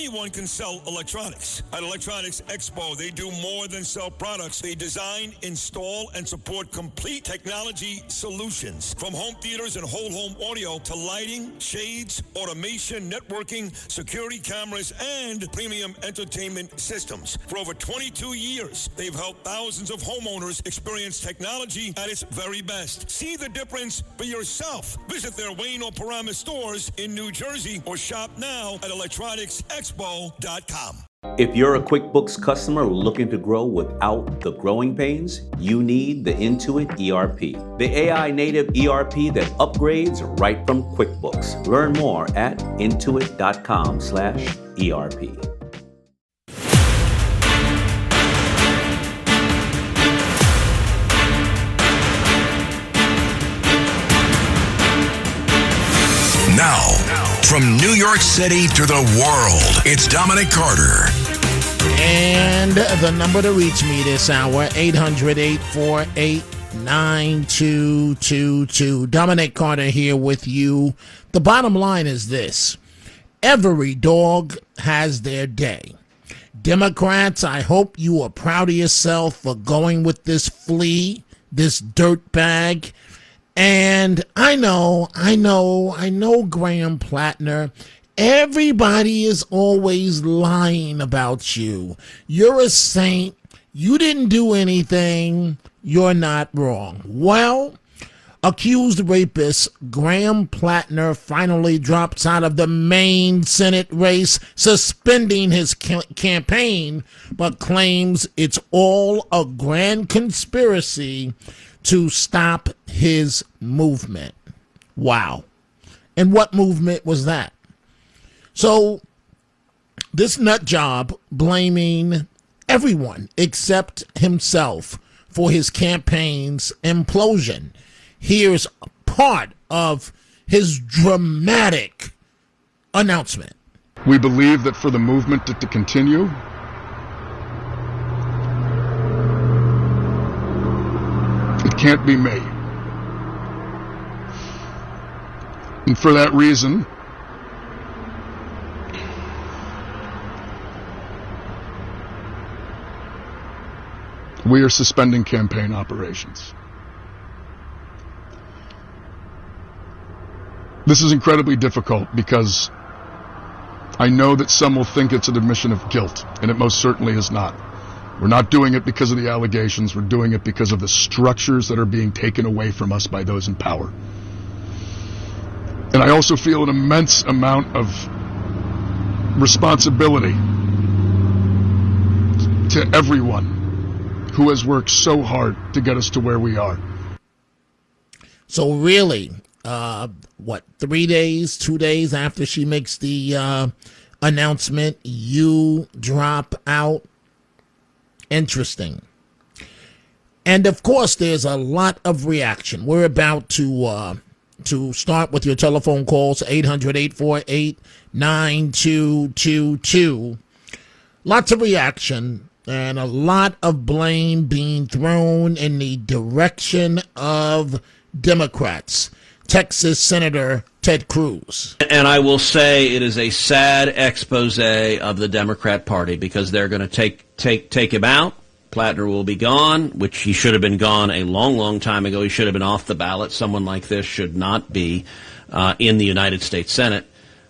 Anyone can sell electronics. At Electronics Expo, they do more than sell products. They design, install, and support complete technology solutions. From home theaters and whole home audio to lighting, shades, automation, networking, security cameras, and premium entertainment systems. For over 22 years, they've helped thousands of homeowners experience technology at its very best. See the difference for yourself. Visit their Wayne or Paramus stores in New Jersey or shop now at electronicsexpo.com. If you're a QuickBooks customer looking to grow without the growing pains, you need the Intuit ERP, the AI native ERP that upgrades right from QuickBooks. Learn more at intuit.com/ERP. Now, from New York City to the world, it's Dominic Carter. And the number to reach me this hour, 800-848-9222. Dominic Carter here with you. The bottom line is this. Every dog has their day. Democrats, I hope you are proud of yourself for going with this flea, this dirtbag. And I know, Graham Platner, everybody is always lying about you. You're a saint. You didn't do anything. You're not wrong. Well, accused rapist Graham Platner finally drops out of the Maine Senate race, suspending his campaign, but claims it's all a grand conspiracy to stop his movement. Wow. And what movement was that? So this nut job blaming everyone except himself for his campaign's implosion. Here's part of his dramatic announcement. We believe that for the movement to continue, it can't be me. And for that reason, we are suspending campaign operations. This is incredibly difficult because I know that some will think it's an admission of guilt, and it most certainly is not. We're not doing it because of the allegations. We're doing it because of the structures that are being taken away from us by those in power. And I also feel an immense amount of responsibility to everyone who has worked so hard to get us to where we are. So really, 2 days after she makes the announcement, you drop out? Interesting. And of course, there's a lot of reaction. We're about to start with your telephone calls, 800-848-9222. Lots of reaction and a lot of blame being thrown in the direction of Democrats. Texas Senator Ted Cruz. And I will say it is a sad expose of the Democrat Party because they're going to take him out. Platner will be gone, which he should have been gone a long, long time ago. He should have been off the ballot. Someone like this should not be in the United States Senate.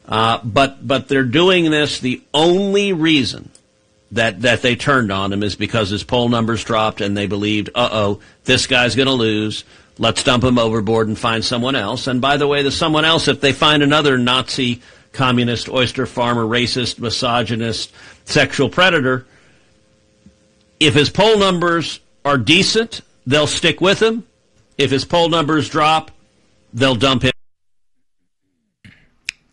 But they're doing this. The only reason that they turned on him is because his poll numbers dropped and they believed, this guy's going to lose. Let's dump him overboard and find someone else. And by the way, the someone else, if they find another Nazi, communist, oyster farmer, racist, misogynist, sexual predator, if his poll numbers are decent, they'll stick with him. If his poll numbers drop, they'll dump him.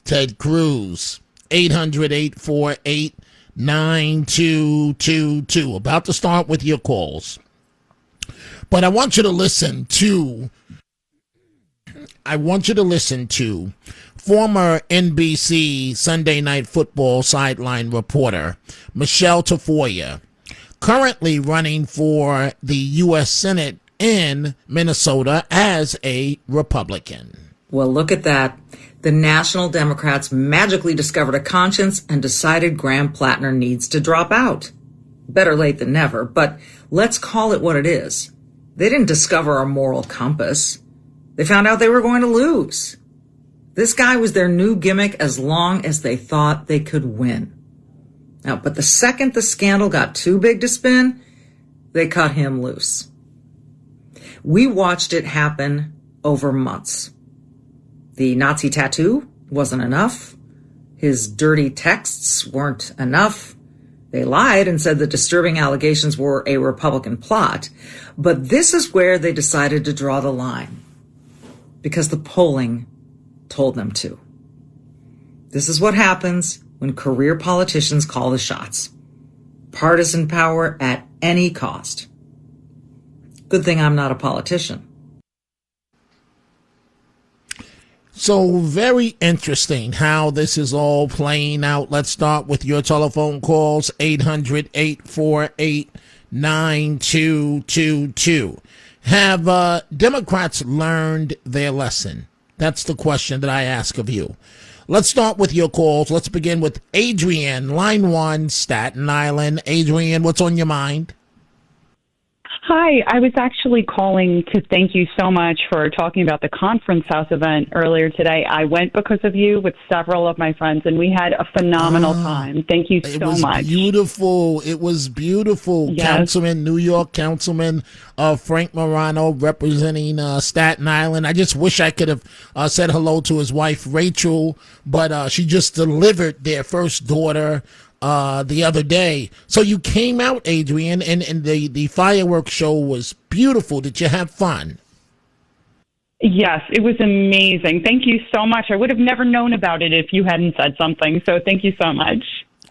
Ted Cruz, 800-848-9222. About to start with your calls. But I want you to listen to former NBC Sunday Night Football sideline reporter Michelle Tafoya, currently running for the U.S. Senate in Minnesota as a Republican. Well, look at that. The National Democrats magically discovered a conscience and decided Graham Platner needs to drop out. Better late than never, but let's call it what it is. They didn't discover a moral compass. They found out they were going to lose. This guy was their new gimmick as long as they thought they could win. Now, but the second the scandal got too big to spin, they cut him loose. We watched it happen over months. The Nazi tattoo wasn't enough. His dirty texts weren't enough. They lied and said the disturbing allegations were a Republican plot. But this is where they decided to draw the line, because the polling told them to. This is what happens when career politicians call the shots. Partisan power at any cost. Good thing I'm not a politician. So very interesting how this is all playing out. Let's start with your telephone calls, 800-848-9222. Have Democrats learned their lesson? That's the question that I ask of you. Let's start with your calls. Let's begin with Adrienne, line 1, Staten Island. Adrienne, what's on your mind? Hi, I was actually calling to thank you so much for talking about the Conference House event earlier today. I went because of you with several of my friends, and we had a phenomenal time. Thank you so much. Beautiful. It was beautiful. Yes. New York Councilman Frank Morano representing Staten Island. I just wish I could have said hello to his wife, Rachel, but she just delivered their first daughter the other day. So you came out, Adrienne, and the fireworks show was beautiful. Did you have fun? Yes, it was amazing. Thank you so much. I would have never known about it if you hadn't said something. So thank you so much.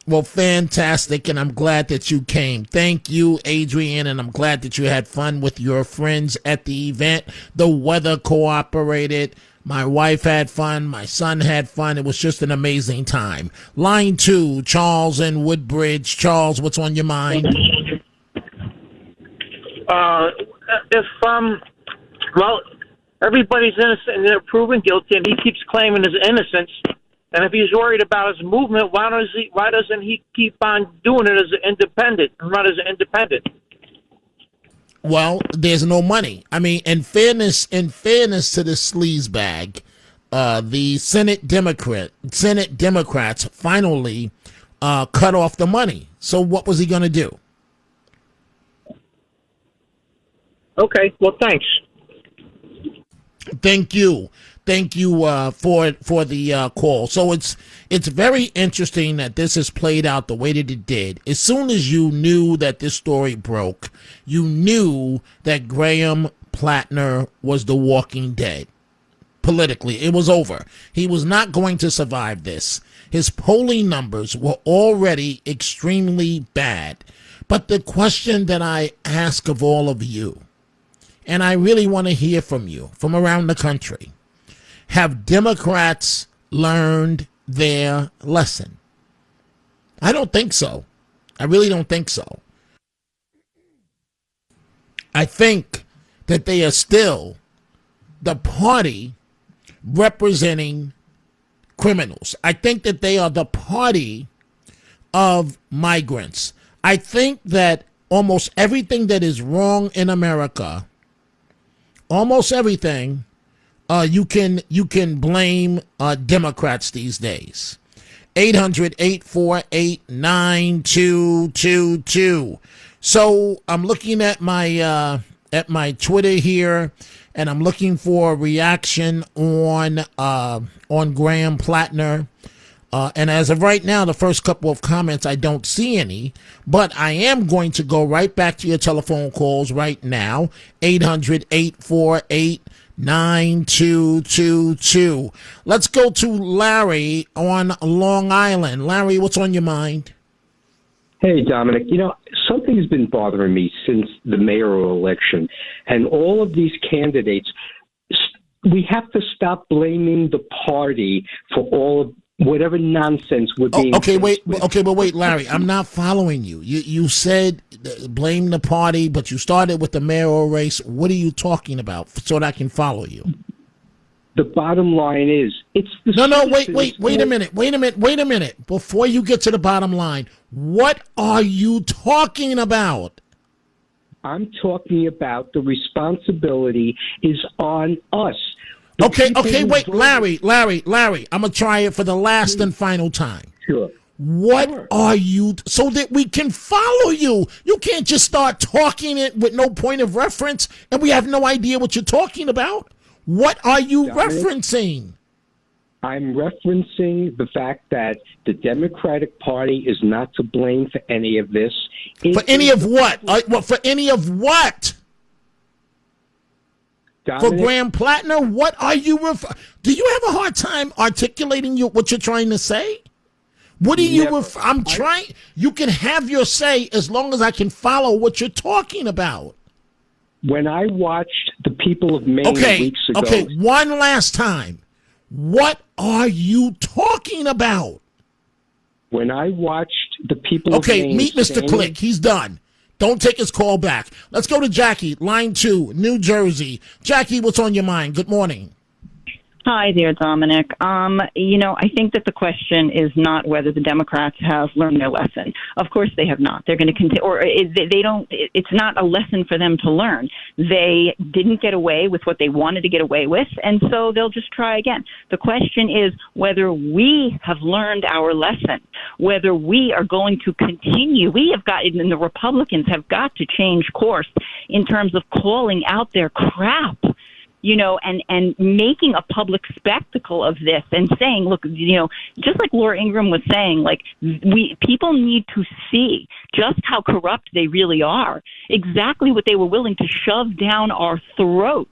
Well, fantastic, and I'm glad that you came. Thank you, Adrienne, and I'm glad that you had fun with your friends at the event. The weather cooperated. My wife had fun. My son had fun. It was just an amazing time. Line 2, Charles in Woodbridge. Charles, what's on your mind? Well, everybody's innocent and they're proven guilty, and he keeps claiming his innocence. And if he's worried about his movement, why doesn't he keep on doing it as an independent and run as an independent? Well, there's no money. I mean, in fairness to the sleazebag, the Senate Democrats finally cut off the money. So what was he going to do? Okay, well, thanks. Thank you for the call. So it's very interesting that this has played out the way that it did. As soon as you knew that this story broke, you knew that Graham Platner was the walking dead. Politically, it was over. He was not going to survive this. His polling numbers were already extremely bad. But the question that I ask of all of you, and I really want to hear from you from around the country, have Democrats learned their lesson? I don't think so. I really don't think so. I think that they are still the party representing criminals. I think that they are the party of migrants. I think that almost everything that is wrong in America, almost everything, you can blame Democrats these days. 800-848-9222. So I'm looking at my Twitter here, and I'm looking for a reaction on Graham Platner. And as of right now, the first couple of comments, I don't see any, but I am going to go right back to your telephone calls right now. 800-848-9222. Let's go to Larry on Long Island. Larry, what's on your mind? Hey, Dominic. Something's been bothering me since the mayoral election, and all of these candidates, we have to stop blaming the party for all of whatever nonsense we're being. But wait, Larry, I'm not following you. You said blame the party, but you started with the mayoral race. What are you talking about so that I can follow you? the bottom line is, it's the wait a minute. Before you get to the bottom line, what are you talking about? I'm talking about the responsibility is on us. Okay, wait, Larry, I'm going to try it for the last and final time. Sure. What are you, so that we can follow you? You can't just start talking it with no point of reference, and we have no idea what you're talking about. What are you referencing? I'm referencing the fact that the Democratic Party is not to blame for any of this. For any of what? For any of what? Dominic? For Graham Platner? What are you do you have a hard time articulating what you're trying to say? What do you I'm trying. You can have your say as long as I can follow what you're talking about. When I watched the people of Maine weeks ago. Okay, one last time. What are you talking about? When I watched the people of Maine. Okay, meet Mr. Click. He's done. Don't take his call back. Let's go to Jackie, line 2, New Jersey. Jackie, what's on your mind? Good morning. Hi there, Dominic. I think that the question is not whether the Democrats have learned their lesson. Of course they have not. They're going to continue, or they don't. It's not a lesson for them to learn. They didn't get away with what they wanted to get away with, and so they'll just try again. The question is whether we have learned our lesson, whether we are going to continue. We have got, and the Republicans have got to change course in terms of calling out their crap. And making a public spectacle of this and saying, look, just like Laura Ingraham was saying, like, people need to see just how corrupt they really are, exactly what they were willing to shove down our throats,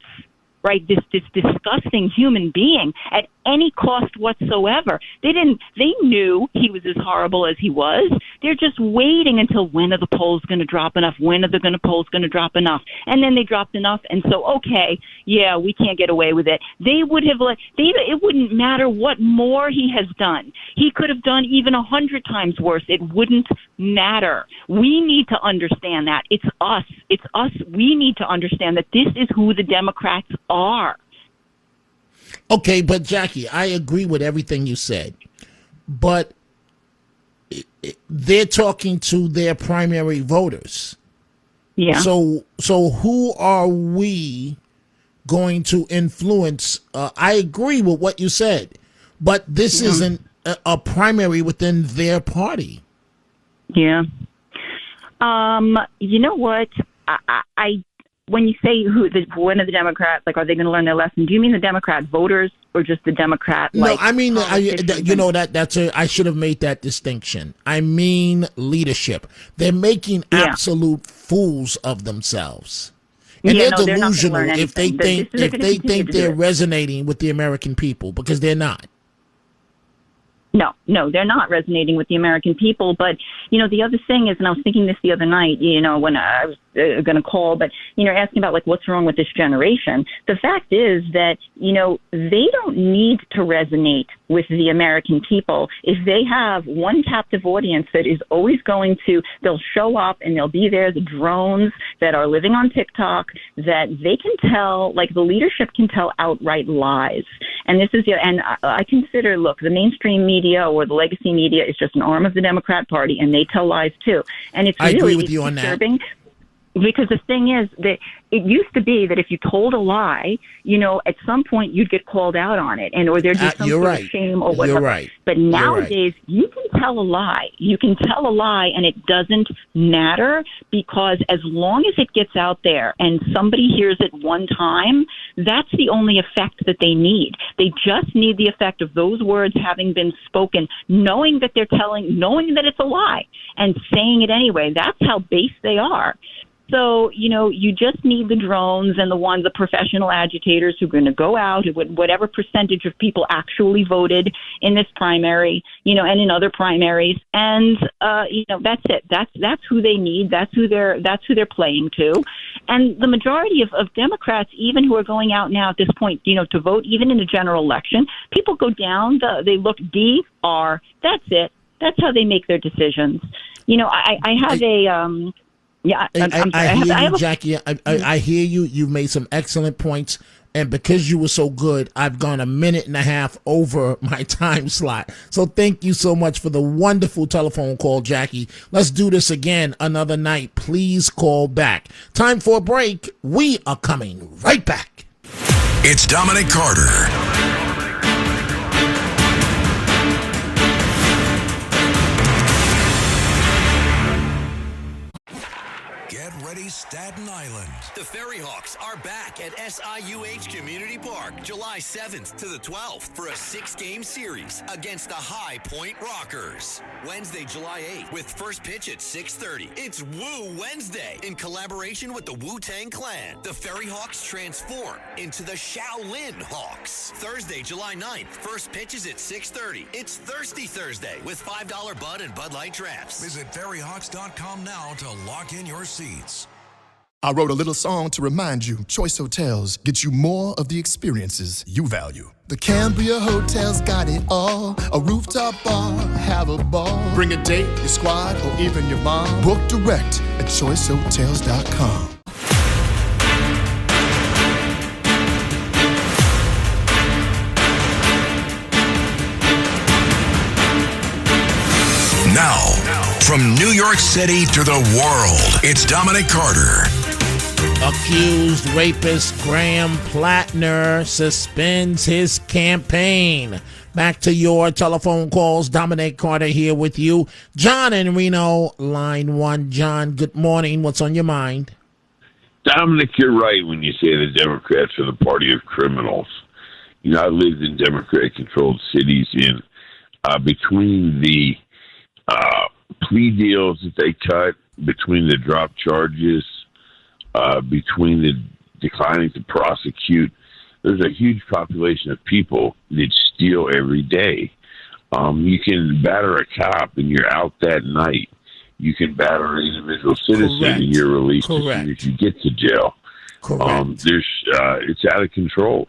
right? This disgusting human being at any cost whatsoever. They knew he was as horrible as he was. They're just waiting until when are the polls going to drop enough? When are the polls going to drop enough? And then they dropped enough. And so, okay, yeah, we can't get away with it. They would have it wouldn't matter what more he has done. He could have done even 100 times worse. It wouldn't matter. We need to understand that. It's us. We need to understand that this is who the Democrats are. Okay, but Jackie, I agree with everything you said, but they're talking to their primary voters. Yeah. So who are we going to influence? I agree with what you said, but this isn't a primary within their party. Yeah. You know what? I when you say when are the Democrats, like, are they going to learn their lesson? Do you mean the Democrat voters or just the Democrat? No, I mean, I should have made that distinction. I mean leadership. They're making absolute fools of themselves. And they're delusional if they think they're resonating with the American people, because they're not. No, they're not resonating with the American people. But, the other thing is, and I was thinking this the other night, when I was going to call, but, asking about, like, what's wrong with this generation. The fact is that, they don't need to resonate with the American people. If they have one captive audience that is always they'll show up and they'll be there, the drones that are living on TikTok, that they can tell, like, the leadership can tell outright lies. And this is, and I consider, look, the mainstream media or the legacy media is just an arm of the Democrat Party, and they tell lies too. And it's really, I agree with you on that. Because the thing is that it used to be that if you told a lie, at some point you'd get called out on it, or there'd be some sort of shame or whatever. You're right. But nowadays, you can tell a lie. You can tell a lie, and it doesn't matter, because as long as it gets out there and somebody hears it one time, that's the only effect that they need. They just need the effect of those words having been spoken, knowing that knowing that it's a lie, and saying it anyway. That's how base they are. So, you just need the drones and the professional agitators who are going to go out, whatever percentage of people actually voted in this primary, and in other primaries. And, that's it. That's who they need. That's who they're playing to. And the majority of Democrats, even who are going out now at this point, to vote, even in the general election, people go down, they look DR. That's it. That's how they make their decisions. I have a... Yeah, I hear you, Jackie. I hear you. You've made some excellent points, And because you were so good, I've gone a minute and a half over my time slot. So thank you so much for the wonderful telephone call, Jackie. Let's do this again another night. Please call back. Time for a break. We are coming right back. It's Dominic Carter. Get ready, Staten Island. The Ferry Hawks are back at SIUH Community Park July 7th to the 12th for a 6-game series against the High Point Rockers. Wednesday, July 8th with first pitch at 6:30. It's Woo Wednesday in collaboration with the Wu-Tang Clan. The Ferry Hawks transform into the Shaolin Hawks. Thursday, July 9th, first pitch is at 6:30. It's Thirsty Thursday with $5 Bud and Bud Light drafts. Visit ferryhawks.com now to lock in your seats. I wrote a little song to remind you, Choice Hotels get you more of the experiences you value. The Cambria Hotel's got it all. A rooftop bar, have a ball. Bring a date, your squad, or even your mom. Book direct at choicehotels.com. Now, from New York City to the world, it's Dominic Carter. Accused rapist Graham Platner suspends his campaign. Back to your telephone calls. Dominic Carter here with you. John in Reno, line 1. John, good morning. What's on your mind? Dominic, you're right when you say the Democrats are the party of criminals. You know, I lived in Democrat-controlled cities, and between the plea deals that they cut, between the drop charges, between the declining to prosecute, there's a huge population of people that steal every day. You can batter a cop and you're out that night. You can batter an individual citizen Correct. and you're released as Correct. soon as you get to jail. Correct. It's out of control.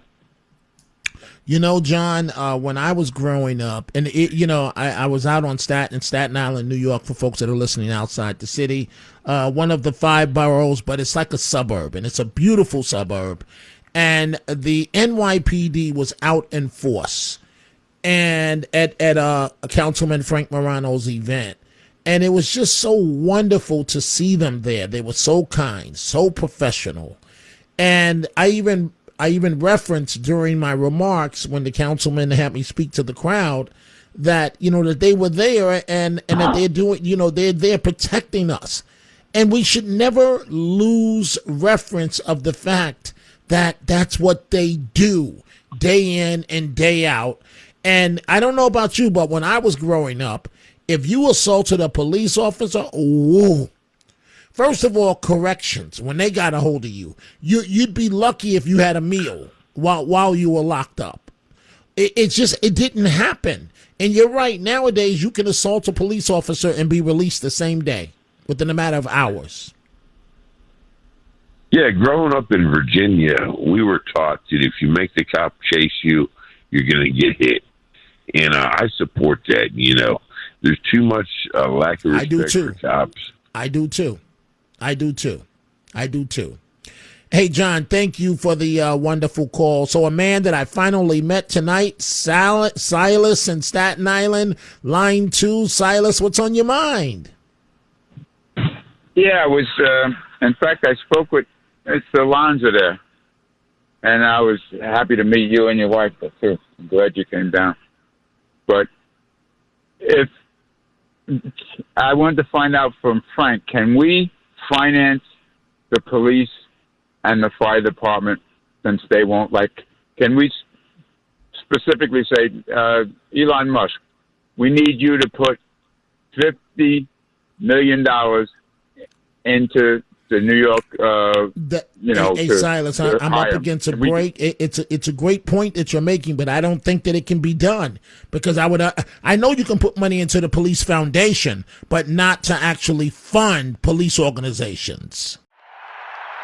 You know, John, when I was growing up, and I was out on Staten Island, New York, for folks that are listening outside the city, one of the 5 boroughs, but it's like a suburb, and it's a beautiful suburb. And the NYPD was out in force, and at Councilman Frank Morano's event, and it was just so wonderful to see them there. They were so kind, so professional, and I even referenced during my remarks when the councilman had me speak to the crowd that, that they were there and that they're doing, they're there protecting us. And we should never lose reference of the fact that that's what they do day in and day out. And I don't know about you, but when I was growing up, if you assaulted a police officer, whoa. First of all, corrections, when they got a hold of you, you'd be lucky if you had a meal while you were locked up. It didn't happen. And you're right, nowadays you can assault a police officer and be released the same day within a matter of hours. Yeah, growing up in Virginia, we were taught that if you make the cop chase you, you're going to get hit. And I support that, There's too much lack of respect for cops. I do too. Hey, John, thank you for the wonderful call. So a man that I finally met tonight, Silas in Staten Island, line 2. Silas, what's on your mind? Yeah, I was, in fact, I spoke with Alonzo there, and I was happy to meet you and your wife there, too. I'm glad you came down. But if I wanted to find out from Frank, can we finance the police and the fire department since they won't can we specifically say, Elon Musk, we need you to put $50 million into the New York, Hey, Silas, I'm up against a break. It's a great point that you're making, but I don't think that it can be done because I know you can put money into the police foundation, but not to actually fund police organizations.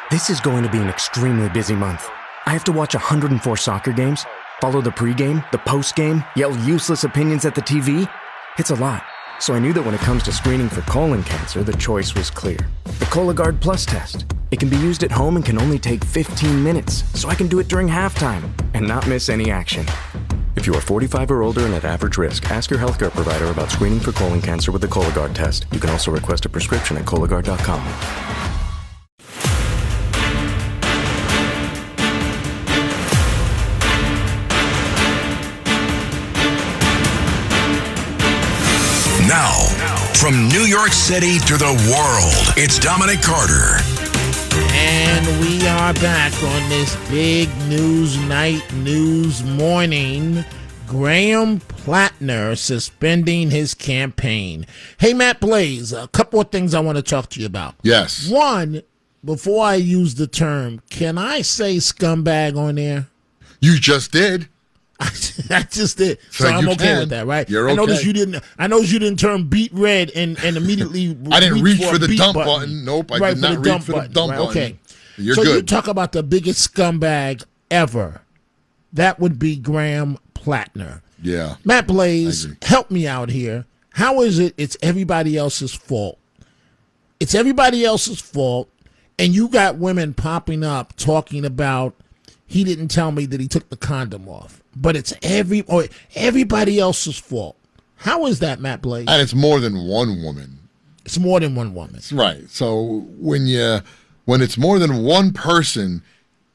This is going to be an extremely busy month. I have to watch 104 soccer games, follow the pregame, the postgame, yell useless opinions at the TV. It's a lot. So I knew that when it comes to screening for colon cancer, the choice was clear. The Cologuard Plus test. It can be used at home and can only take 15 minutes, so I can do it during halftime and not miss any action. If you are 45 or older and at average risk, ask your healthcare provider about screening for colon cancer with the Cologuard test. You can also request a prescription at Cologuard.com. Now, from New York City to the world, it's Dominic Carter. And we are back on this big news night, news morning. Graham Platner suspending his campaign. Hey, Matt Blaze, a couple of things I want to talk to you about. Yes. One, before I use the term, can I say scumbag on there? You just did. I just did. So I'm okay with that, right? You're okay. I noticed you didn't turn beat red and immediately I didn't reach for the dump button. button. Nope, I did not reach for the dump button. Okay. You're so good. you talk about the biggest scumbag ever. That would be Graham Platner. Yeah. Matt Blaze, help me out here. How is it it's everybody else's fault? It's everybody else's fault, and you got women popping up talking about he didn't tell me that he took the condom off. But it's everybody else's fault. How is that, Matt Blaze? And it's more than one woman. It's more than one woman. Right. So when it's more than one person,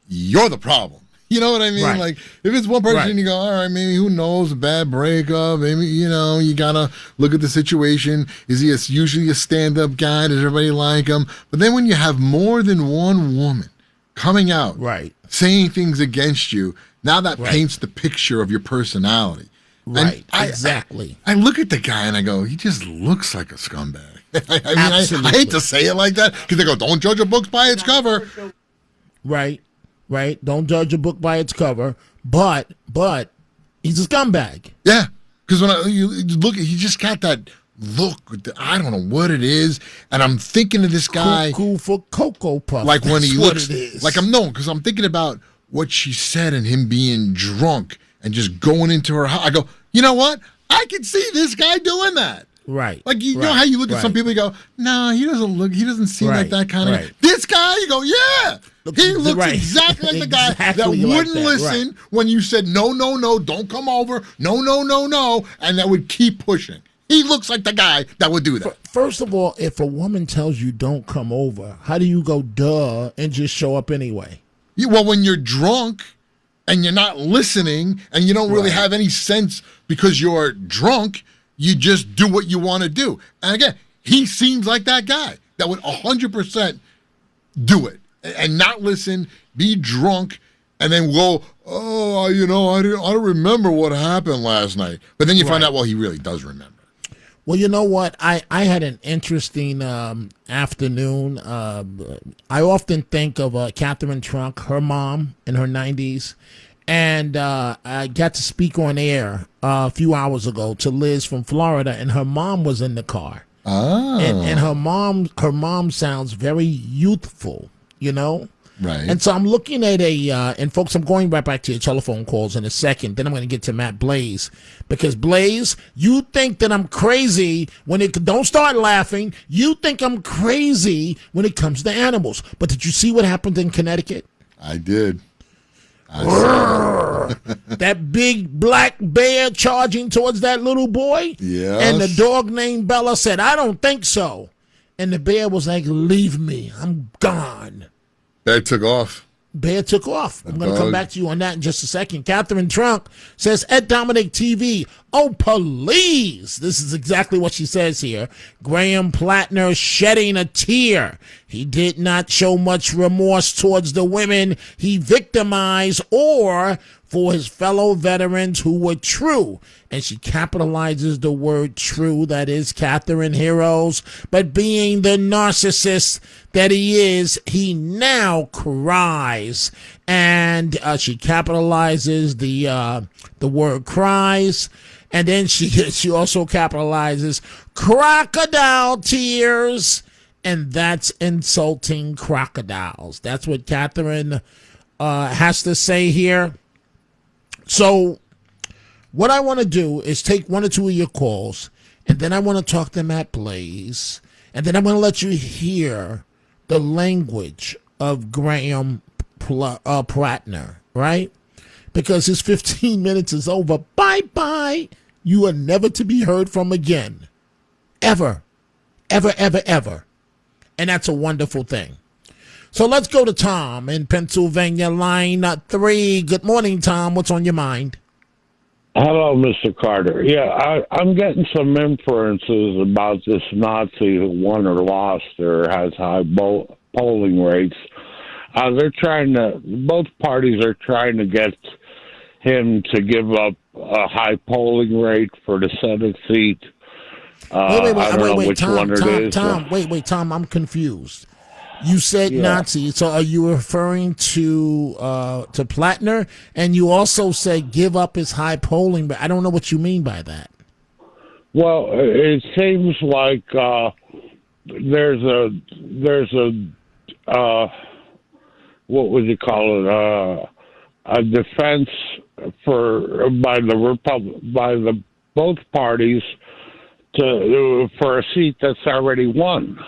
you're the problem. You know what I mean? Right. Like, if it's one person, Right. you go, all right, maybe who knows, a bad breakup. Maybe, you got to look at the situation. Is he usually a stand-up guy? Does everybody like him? But then when you have more than one woman coming out, right, saying things against you, now that Right. paints the picture of your personality. Right, And exactly. I look at the guy and I go, he just looks like a scumbag. I Absolutely. hate to say it like that because they go, don't judge a book by its cover. Right. Don't judge a book by its cover. But he's a scumbag. Yeah, because when you look, he just got that look. I don't know what it is, and I'm thinking of this guy. Cool for Cocoa Puff. Like when he That's what looks, it is. like because I'm thinking about what she said and him being drunk and just going into her house. I go, you know what? I can see this guy doing that. Right. Like, you know how you look at some people, you go, no, he doesn't seem like that kind of guy. This guy, you go, yeah. He looks exactly like the guy that wouldn't listen when you said, no, don't come over, no, and that would keep pushing. He looks like the guy that would do that. First of all, if a woman tells you don't come over, how do you go, duh, and just show up anyway? Well, when you're drunk and you're not listening and you don't really have any sense because you're drunk, you just do what you want to do. And again, he seems like that guy that would 100% do it and not listen, be drunk, and then go, oh, I don't remember what happened last night. But then you find out, well, he really does remember. Well, you know what? I had an interesting afternoon. I often think of Catherine Trunk, her mom in her 90s. And I got to speak on air a few hours ago to Liz from Florida, and her mom was in the car. Oh. And her mom sounds very youthful, Right. And so I'm looking at and folks, I'm going right back to your telephone calls in a second. Then I'm going to get to Matt Blaze. Because Blaze, you think that I'm crazy don't start laughing. You think I'm crazy when it comes to animals. But did you see what happened in Connecticut? I did. That big black bear charging towards that little boy. Yes. And the dog named Bella said, I don't think so. And the bear was like, leave me. I'm gone. Bear took off. Bear took off. I'm going to come back to you on that in just a second. Catherine Trunk says, at Dominic TV, oh, please. This is exactly what she says here. Graham Platner shedding a tear. He did not show much remorse towards the women he victimized or for his fellow veterans who were true. And she capitalizes the word true, that is Catherine Heroes. But being the narcissist that he is, he now cries. And she capitalizes the word cries. And then she also capitalizes crocodile tears. And that's insulting crocodiles. That's what Catherine has to say here. So what I want to do is take one or two of your calls, and then I want to talk to Matt Blaze, and then I'm going to let you hear the language of Graham Platner, right? Because his 15 minutes is over. Bye-bye. You are never to be heard from again. Ever. Ever, ever, ever. And that's a wonderful thing. So let's go to Tom in Pennsylvania, line 3. Good morning, Tom. What's on your mind? Hello, Mr. Carter. Yeah, I'm getting some inferences about this Nazi who won or lost or has high polling rates. Both parties are trying to get him to give up a high polling rate for the Senate seat. I don't know which one it is. Tom, I'm confused. You said Nazi, so are you referring to Platner? And you also said give up his high polling, but I don't know what you mean by that. Well, it seems like there's a what would you call it? A defense by both parties for a seat that's already won.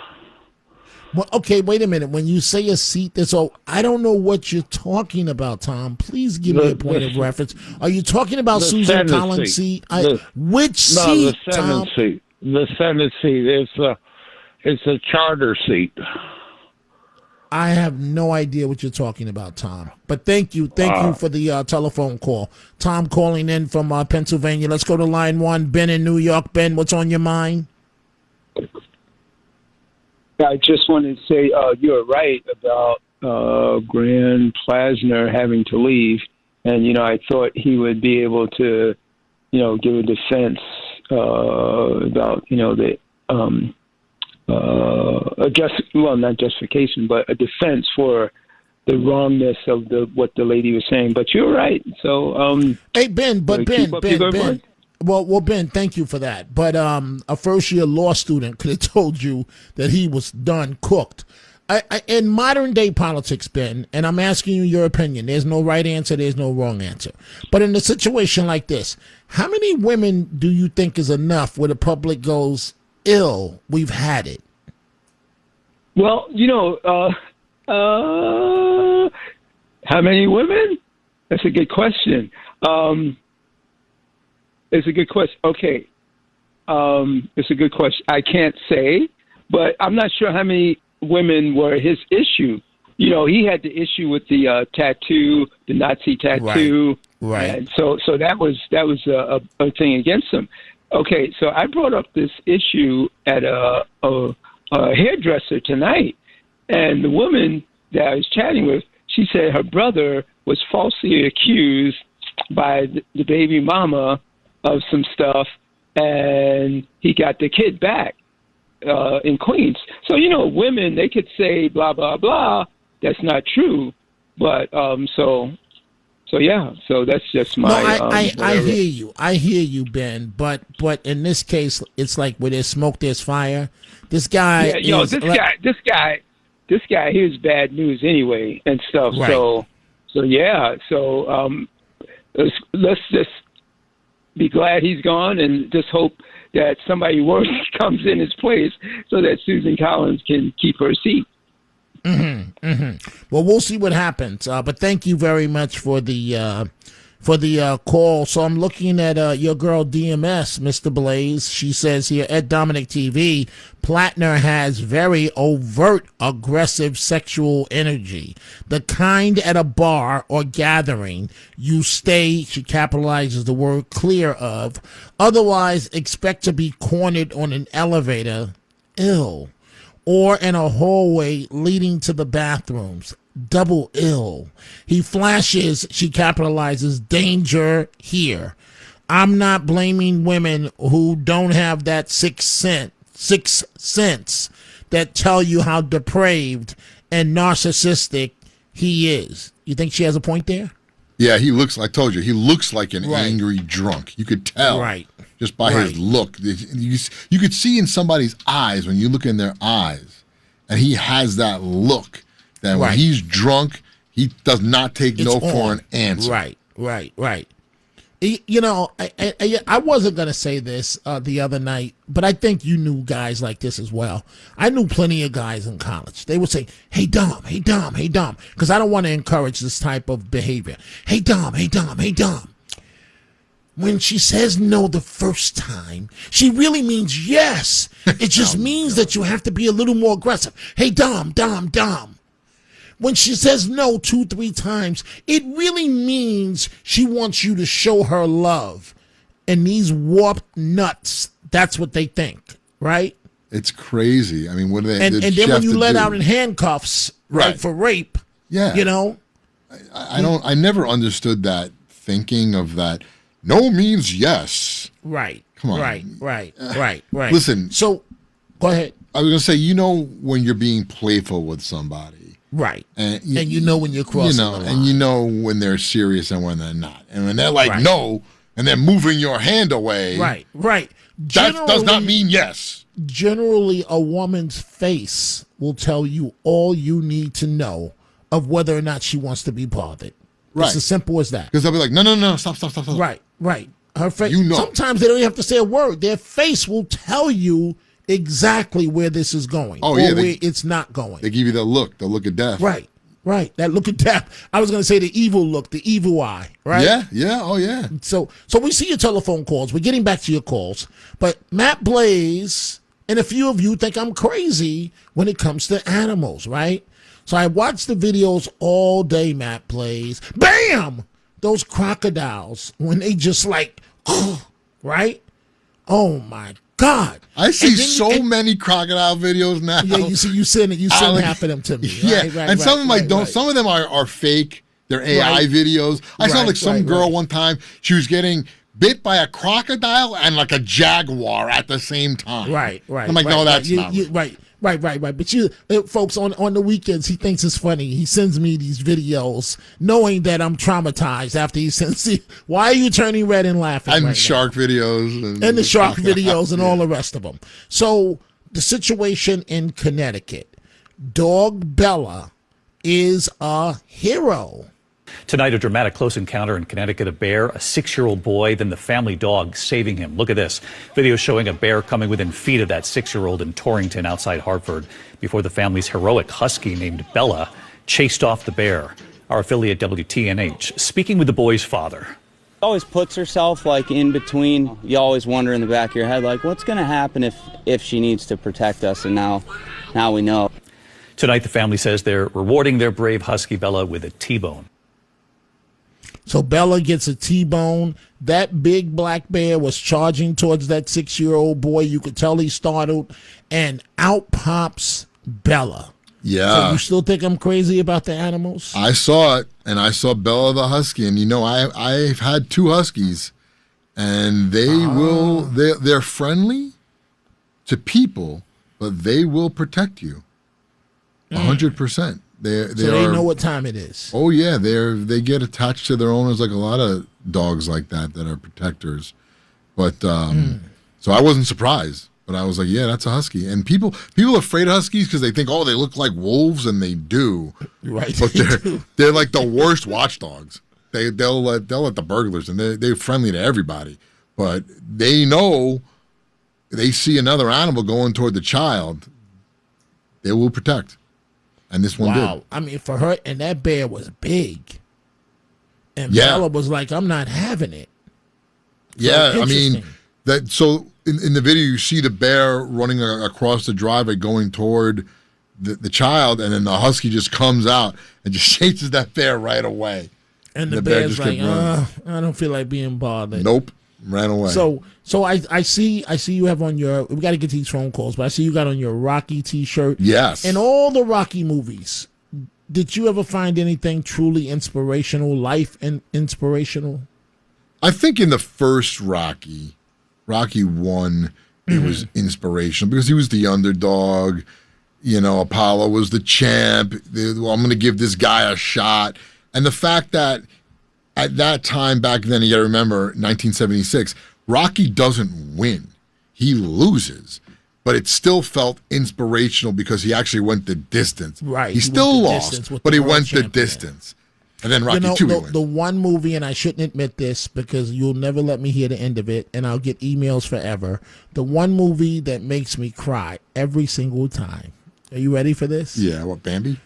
Well, okay, wait a minute. When you say a seat that's I don't know what you're talking about, Tom. Please give me a point of reference. Are you talking about Susan Collins' seat? Which seat, the Senate Tom? seat. The Senate seat. It's a charter seat. I have no idea what you're talking about, Tom. But thank you for the telephone call. Tom calling in from Pennsylvania. Let's go to line 1. Ben in New York. Ben, what's on your mind? I just wanted to say you're right about Graham Platner having to leave. And, I thought he would be able to, give a defense about, not justification, but a defense for the wrongness of what the lady was saying. But you're right. So, hey, Ben, Ben. Well, Ben, thank you for that. But a first-year law student could have told you that he was done cooked. In modern-day politics, Ben, and I'm asking you your opinion. There's no right answer. There's no wrong answer. But in a situation like this, how many women do you think is enough where the public goes, ill, we've had it? Well, how many women? That's a good question. It's a good question. Okay. It's a good question. I can't say, but I'm not sure how many women were his issue. He had the issue with the tattoo, the Nazi tattoo. Right. And so that was a thing against him. Okay. So I brought up this issue at a hairdresser tonight, and the woman that I was chatting with, she said her brother was falsely accused by the baby mama of some stuff, and he got the kid back in Queens. So, women, they could say blah, blah, blah. That's not true. But, so that's just my... No, I hear you. I hear you, Ben. But in this case, it's like where there's smoke, there's fire. This guy this guy, he was bad news anyway and stuff. Right. So let's just be glad he's gone and just hope that somebody worse comes in his place so that Susan Collins can keep her seat. Mm-hmm, mm-hmm. Well, we'll see what happens. But thank you very much for the call. So I'm looking at your girl DMS, Mr. Blaze. She says here at Dominic TV, Platner has very overt, aggressive sexual energy. The kind at a bar or gathering you stay, she capitalizes the word, clear of. Otherwise, expect to be cornered on an elevator, ill, or in a hallway leading to the bathrooms. Double ill. He flashes, she capitalizes, danger here. I'm not blaming women who don't have that sixth sense that tell you how depraved and narcissistic he is. You think she has a point there? Yeah, he looks like an angry drunk. You could tell. Right. Just by his look. You could see in somebody's eyes when you look in their eyes. And he has that look. That when he's drunk, he does not take no for an answer. Right. You know, I wasn't going to say this the other night, but I think you knew guys like this as well. I knew plenty of guys in college. They would say, hey, Dom, hey, Dom, hey, Dom, because I don't want to encourage this type of behavior. Hey, Dom, hey, Dom, hey, Dom. When she says no the first time, she really means yes. It just means that you have to be a little more aggressive. Hey, Dom, Dom, Dom. When she says no 2-3 times, it really means she wants you to show her love. And these warped nuts, that's what they think, right? It's crazy. I mean, what do they? And then when you let out in handcuffs, right, for rape, yeah, you know, I never understood that thinking of that. No means yes. Right. Come on. Right. Listen. So, go ahead. I was gonna say, you know, when you're being playful with somebody. Right. And you know when you're crossing the line. And you know when they're serious and when they're not. And when they're like, no, and they're moving your hand away. Right. That does not mean yes. Generally, a woman's face will tell you all you need to know of whether or not she wants to be bothered. Right. It's as simple as that. Because they'll be like, no, stop. Right. Her face. You know. Sometimes they don't even have to say a word. Their face will tell you exactly where this is going. Oh, or yeah, where it's not going. They give you the look of death. Right. That look of death. I was going to say the evil look, the evil eye. Right. Yeah. Oh, yeah. So we see your telephone calls. We're getting back to your calls. But Matt Blaze and a few of you think I'm crazy when it comes to animals, right? So I watched the videos all day, Matt Blaze. Bam! Those crocodiles, when they just like, right? Oh, my God. I see many crocodile videos now. Yeah, you send half of them to me. Some of them I don't. Some of them are fake. They're AI videos. I saw like some girl one time. She was getting bit by a crocodile and like a jaguar at the same time. Right. I'm like, no, that's not right. Right. But you folks, on the weekends, he thinks it's funny. He sends me these videos knowing that I'm traumatized after he sends it. Why are you turning red and laughing? And shark videos. And the shark videos and all the rest of them. So the situation in Connecticut, dog Bella is a hero. Tonight, a dramatic close encounter in Connecticut. A bear, a 6-year-old boy, then the family dog saving him. Look at this. Video showing a bear coming within feet of that 6-year-old in Torrington outside Hartford before the family's heroic husky named Bella chased off the bear. Our affiliate WTNH speaking with the boy's father. Always puts herself like in between. You always wonder in the back of your head, like, what's going to happen if she needs to protect us? And now we know. Tonight, the family says they're rewarding their brave husky Bella with a T-bone. So Bella gets a T-bone. That big black bear was charging towards that 6-year-old boy. You could tell he's startled. And out pops Bella. Yeah. So you still think I'm crazy about the animals? I saw it, and I saw Bella the husky. And, you know, I've had 2 huskies. And they're friendly to people, but they will protect you. 100%. They know what time it is. Oh yeah, they get attached to their owners like a lot of dogs like that are protectors. But so I wasn't surprised, but I was like, yeah, that's a husky. And people are afraid of huskies because they think, oh, they look like wolves, and they do. Right. But they're like the worst watchdogs. They'll let the burglars, and they're friendly to everybody. But they know they see another animal going toward the child, they will protect. And this one did. I mean, for her, and that bear was big. And Bella was like, I'm not having it. Yeah, I mean, so in the video, you see the bear running across the driveway going toward the child, and then the husky just comes out and just chases that bear right away. And the bear's like, I don't feel like being bothered. Nope, ran away. So I see you have on your, we got to get these phone calls, but I see you got on your Rocky t-shirt. Yes. In all the Rocky movies, did you ever find anything truly inspirational, life and inspirational? I think in the first Rocky 1, it was inspirational because he was the underdog. You know, Apollo was the champ. I'm going to give this guy a shot. And the fact that at that time back then, you got to remember, 1976, Rocky doesn't win. He loses. But it still felt inspirational because he actually went the distance. Right. He still lost, but he went the distance. And then Rocky you know, 2 the one movie, and I shouldn't admit this because you'll never let me hear the end of it, and I'll get emails forever. The one movie that makes me cry every single time. Are you ready for this? Yeah, what, Bambi?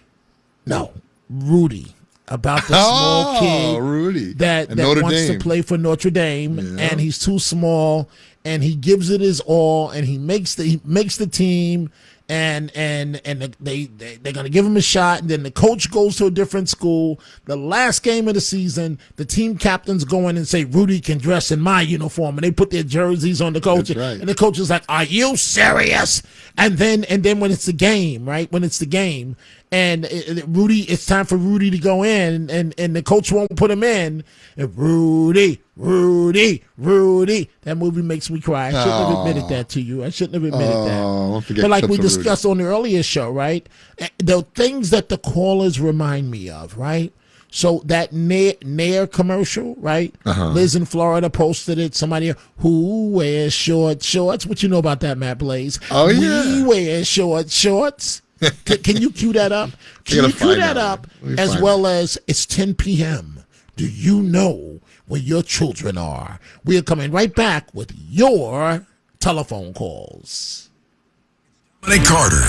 No, Rudy. About the small kid Rudy. that Notre wants Dame. to play for Notre Dame, and he's too small, and he gives it his all, and he makes the team, and they're gonna give him a shot, and then the coach goes to a different school. The last game of the season, the team captains go in and say, Rudy can dress in my uniform, and they put their jerseys on the coach. That's right. And the coach is like, are you serious? And then when it's the game, right? When it's the game, and Rudy, it's time for Rudy to go in, and the coach won't put him in. And Rudy. That movie makes me cry. I shouldn't have admitted that to you. I shouldn't have admitted that. But like we discussed on the earlier show, right? The things that the callers remind me of, right? So that Nair commercial, right? Liz in Florida posted it. Somebody who wears shorts. What you know about that, Matt Blaze? Oh, yeah. We wear shorts. Can you cue that up? Can you cue that up as well as it's 10 p.m.? Do you know where your children are? We are coming right back with your telephone calls. Dominic Carter